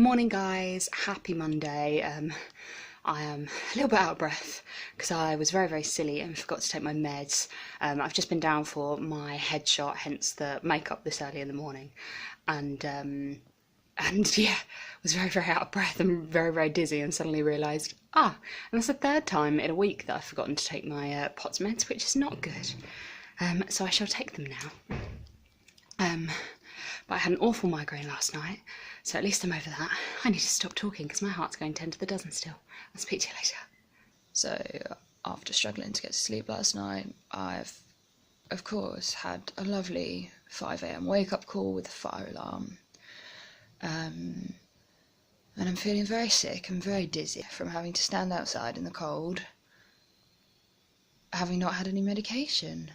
Morning guys, happy Monday. I am a little bit out of breath because I was very silly and forgot to take my meds. I've just been down for my headshot, hence the makeup this early in the morning, and yeah, was very out of breath and very dizzy, and suddenly realised, and that's the third time in a week that I've forgotten to take my POTS meds, which is not good. So I shall take them now. But I had an awful migraine last night, so at least I'm over that. I need to stop talking because my heart's going 10 to the dozen still. I'll speak to you later. So, after struggling to get to sleep last night, I've, of course, had a lovely 5 AM wake-up call with a fire alarm. And I'm feeling very sick and very dizzy from having to stand outside in the cold, having not had any medication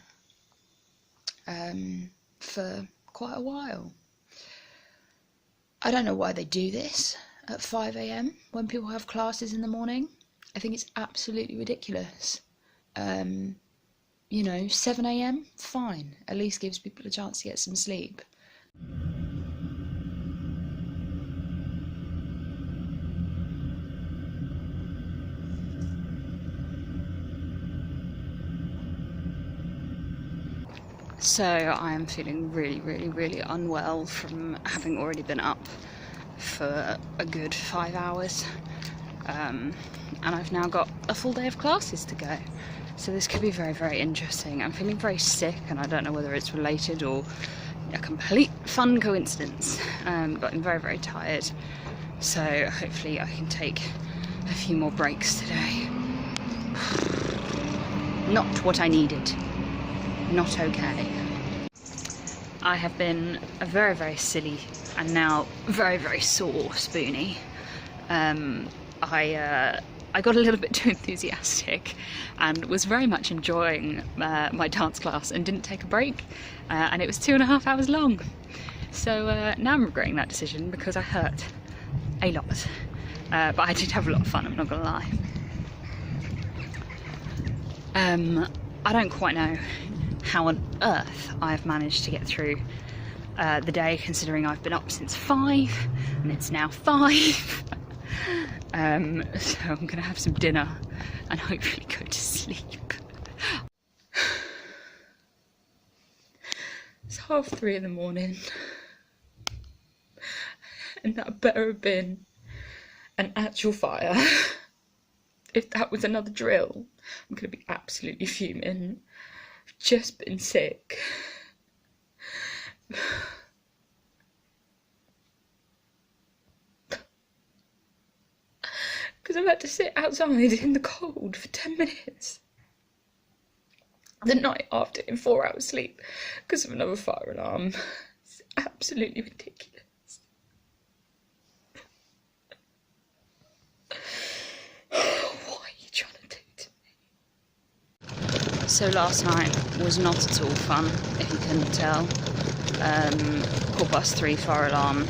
for quite a while. I don't know why they do this at 5 AM when people have classes in the morning. I think it's absolutely ridiculous. 7 AM, fine. At least gives people a chance to get some sleep. So I am feeling really unwell from having already been up for a good 5 hours, and I've now got a full day of classes to go, so this could be very interesting. I'm feeling very sick and I don't know whether it's related or a complete fun coincidence, but I'm very tired, so hopefully I can take a few more breaks today. Not what I needed. Not okay. I have been a very silly and now very sore Spoonie. I got a little bit too enthusiastic and was very much enjoying my dance class and didn't take a break, and it was 2.5 hours long. So now I'm regretting that decision because I hurt a lot, but I did have a lot of fun, I'm not gonna lie. I don't quite know how on earth I've managed to get through the day, considering I've been up since 5 and it's now 5. So I'm gonna have some dinner and hopefully go to sleep. It's 3:30 in the morning, and that better have been an actual fire. If that was another drill, I'm gonna be absolutely fuming. I've just been sick. Because I've had to sit outside in the cold for 10 minutes. The night after in 4 hours sleep because of another fire alarm. It's absolutely ridiculous. What are you trying to do to me? So last night was not at all fun, if you couldn't tell. 3:15 fire alarm,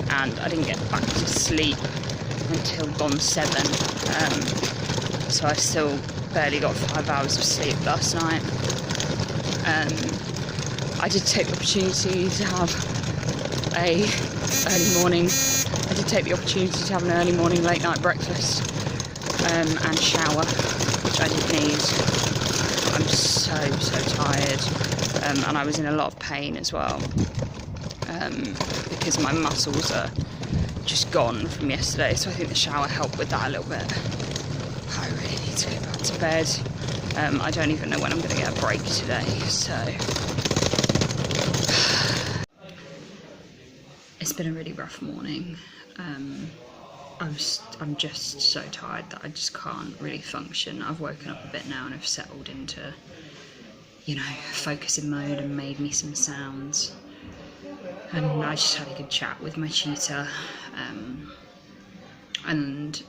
and I didn't get back to sleep until gone 7, so I still barely got 5 hours of sleep last night. I did take the opportunity to have an early morning late night breakfast and shower, which I did need. I'm so tired, and I was in a lot of pain as well, because my muscles are just gone from yesterday, so I think the shower helped with that a little bit. I really need to go back to bed. I don't even know when I'm going to get a break today, so it's been a really rough morning. I'm just so tired that I just can't really function. I've woken up a bit now and I've settled into, focusing mode and made me some sounds. And I just had a good chat with my tutor, and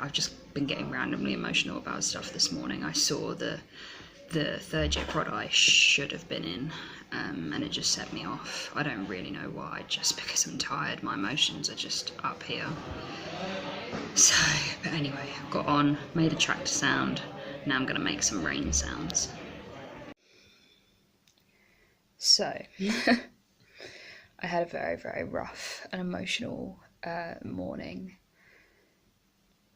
I've just been getting randomly emotional about stuff this morning. I saw the third year prod I should have been in, and it just set me off. I don't really know why, just because I'm tired, my emotions are just up here. So, but anyway, I've got on, made a track to sound, now I'm going to make some rain sounds. So, I had a very rough and emotional morning,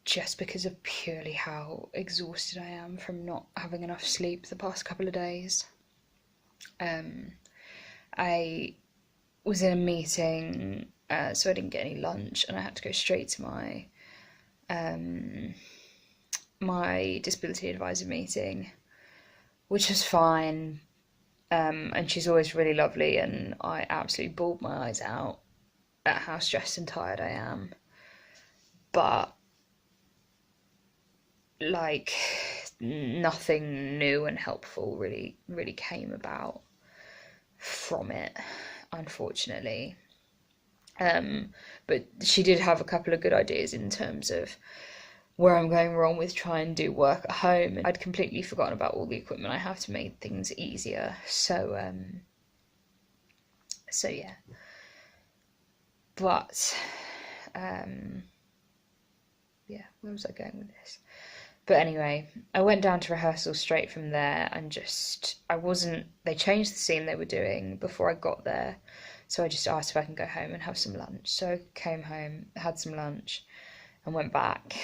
just because of purely how exhausted I am from not having enough sleep the past couple of days. I was in a meeting, so I didn't get any lunch, and I had to go straight to my disability advisor meeting, which was fine. And she's always really lovely, and I absolutely bawled my eyes out at how stressed and tired I am. But like, nothing new and helpful really came about from it, unfortunately. But she did have a couple of good ideas in terms of where I'm going wrong with trying to do work at home. I'd completely forgotten about all the equipment I have to make things easier. So yeah. But yeah, where was I going with this? But anyway, I went down to rehearsal straight from there, and they changed the scene they were doing before I got there, so I just asked if I can go home and have some lunch. So I came home, had some lunch, and went back.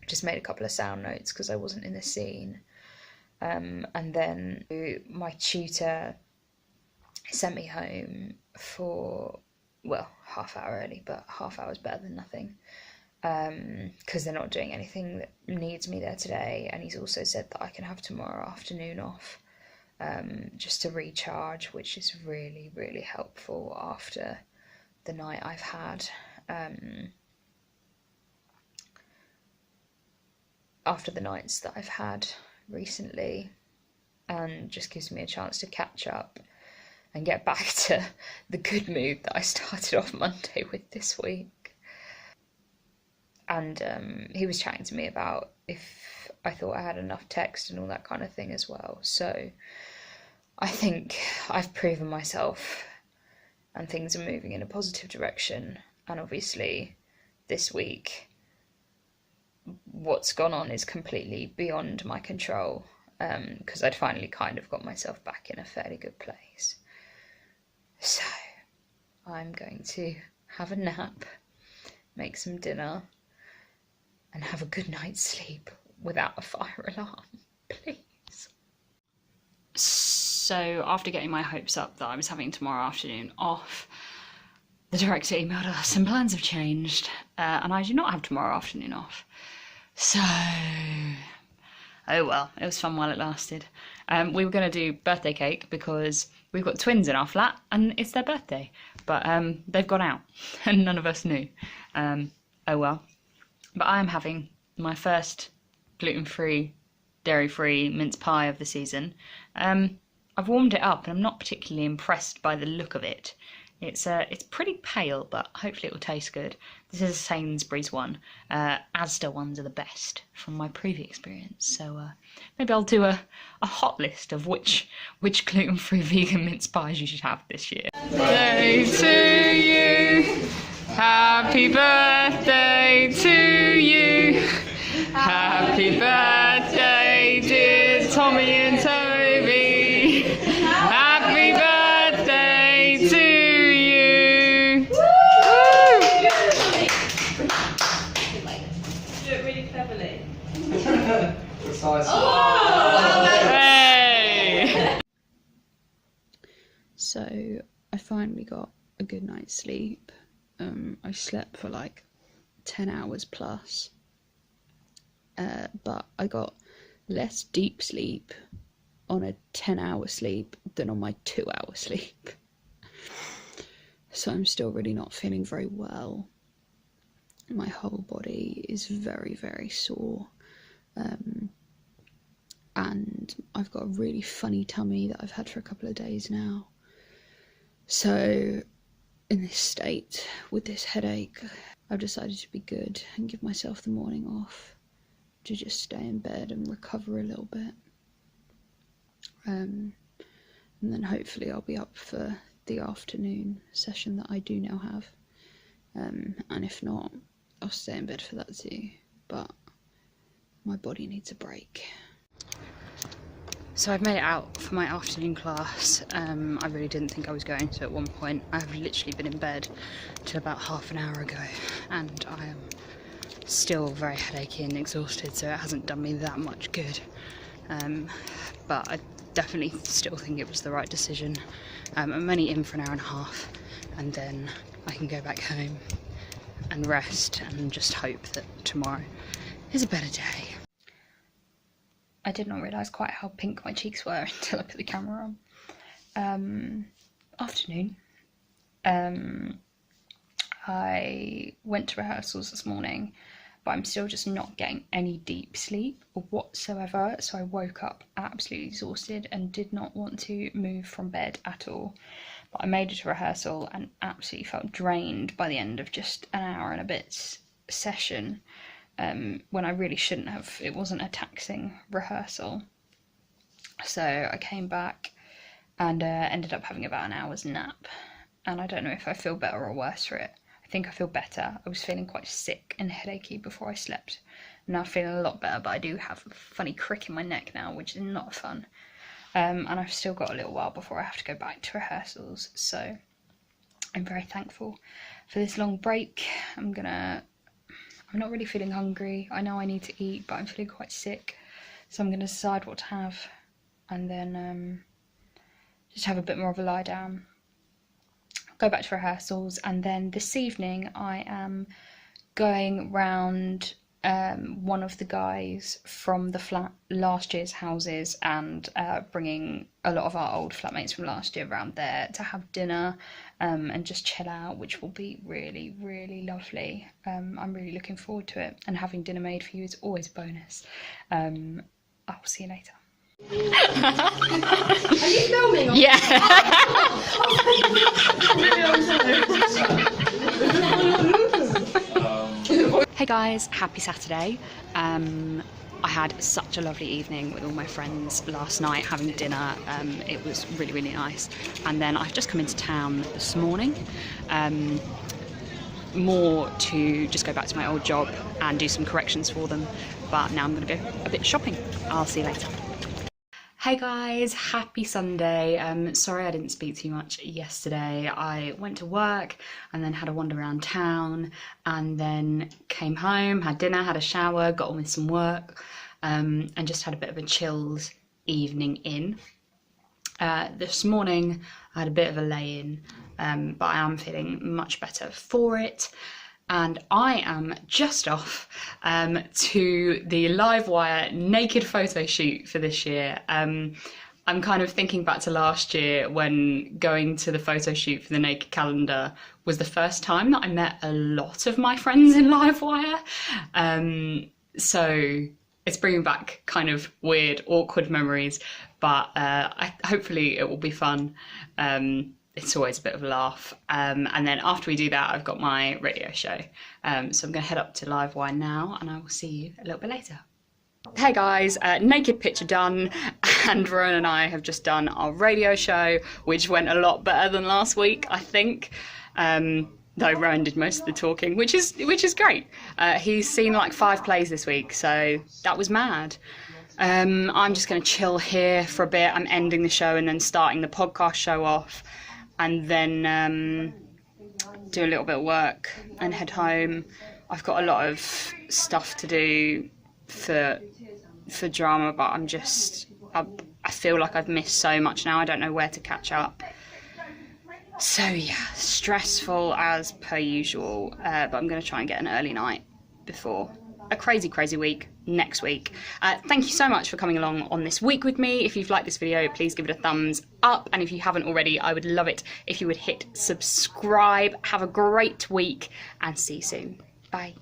Just made a couple of sound notes because I wasn't in the scene. And then my tutor sent me home for, well, half hour early, but half hour's better than nothing. Because they're not doing anything that needs me there today, and he's also said that I can have tomorrow afternoon off, just to recharge, which is really helpful after the night I've had. After the nights that I've had recently, and just gives me a chance to catch up and get back to the good mood that I started off Monday with this week. And he was chatting to me about if I thought I had enough text and all that kind of thing as well. So I think I've proven myself, and things are moving in a positive direction. And obviously this week, what's gone on is completely beyond my control, because I'd finally kind of got myself back in a fairly good place. So I'm going to have a nap, make some dinner, and have a good night's sleep without a fire alarm, please. So after getting my hopes up that I was having tomorrow afternoon off, the director emailed us and plans have changed, and I do not have tomorrow afternoon off. So, oh well, it was fun while it lasted. We were going to do birthday cake because we've got twins in our flat and it's their birthday, but they've gone out and none of us knew. Oh well. But I am having my first gluten-free, dairy-free mince pie of the season. I've warmed it up and I'm not particularly impressed by the look of it. It's pretty pale, but hopefully it will taste good. This is a Sainsbury's one. Asda ones are the best from my previous experience. So maybe I'll do a hot list of which gluten-free vegan mince pies you should have this year. Birthday to you. Happy birthday to you. Happy birthday, dear Tommy and Toby. Happy birthday to you. Woo! Do it really cleverly. Hey! So I finally got a good night's sleep. I slept for like 10 hours plus, but I got less deep sleep on a 10-hour sleep than on my 2-hour sleep. So I'm still really not feeling very well. My whole body is very sore, and I've got a really funny tummy that I've had for a couple of days now. So in this state, with this headache, I've decided to be good and give myself the morning off to just stay in bed and recover a little bit. And then hopefully I'll be up for the afternoon session that I do now have. And if not, I'll stay in bed for that too. But my body needs a break. So I've made it out for my afternoon class. I really didn't think I was going to at one point. I've literally been in bed till about half an hour ago, and I am still very headachy and exhausted, so it hasn't done me that much good. But I definitely still think it was the right decision. I'm only in for an hour and a half, and then I can go back home and rest and just hope that tomorrow is a better day. I did not realise quite how pink my cheeks were until I put the camera on. Afternoon. I went to rehearsals this morning, but I'm still just not getting any deep sleep whatsoever, so I woke up absolutely exhausted and did not want to move from bed at all. But I made it to rehearsal and absolutely felt drained by the end of just an hour and a bit session. When I really shouldn't have. It wasn't a taxing rehearsal. So I came back and ended up having about an hour's nap. And I don't know if I feel better or worse for it. I think I feel better. I was feeling quite sick and headachy before I slept. Now I'm feeling a lot better, but I do have a funny crick in my neck now, which is not fun. And I've still got a little while before I have to go back to rehearsals. So I'm very thankful for this long break. I'm not really feeling hungry. I know I need to eat, but I'm feeling quite sick. So I'm going to decide what to have and then just have a bit more of a lie down. Go back to rehearsals, and then this evening I am going round one of the guys from the flat last year's houses and bringing a lot of our old flatmates from last year around there to have dinner and just chill out, which will be really, really lovely. I'm really looking forward to it, and having dinner made for you is always a bonus. I will see you later. Are you filming? Yeah. Hey guys, happy Saturday. I had such a lovely evening with all my friends last night having dinner. It was really, really nice. And then I've just come into town this morning, more to just go back to my old job and do some corrections for them. But now I'm going to go a bit shopping. I'll see you later. Hey guys, happy Sunday. Sorry I didn't speak too much yesterday. I went to work and then had a wander around town and then came home, had dinner, had a shower, got on with some work, and just had a bit of a chilled evening in. This morning I had a bit of a lay-in, but I am feeling much better for it. And I am just off to the Livewire naked photo shoot for this year. I'm kind of thinking back to last year when going to the photo shoot for the naked calendar was the first time that I met a lot of my friends in Livewire. So it's bringing back kind of weird, awkward memories, but hopefully it will be fun. It's always a bit of a laugh. And then after we do that, I've got my radio show. So I'm going to head up to Livewire now, and I will see you a little bit later. Hey guys, naked picture done, and Verona and I have just done our radio show, which went a lot better than last week, I think. Though Rowan did most of the talking, which is great. He's seen like 5 plays this week, so that was mad. I'm just going to chill here for a bit. I'm ending the show and then starting the podcast show off. And then do a little bit of work and head home. I've got a lot of stuff to do for drama, but I feel like I've missed so much now. I don't know where to catch up. So yeah, stressful as per usual, but I'm going to try and get an early night before a crazy, crazy week next week. Thank you so much for coming along on this week with me. If you've liked this video, please give it a thumbs up, and if you haven't already, I would love it if you would hit subscribe. Have a great week and see you soon. Bye.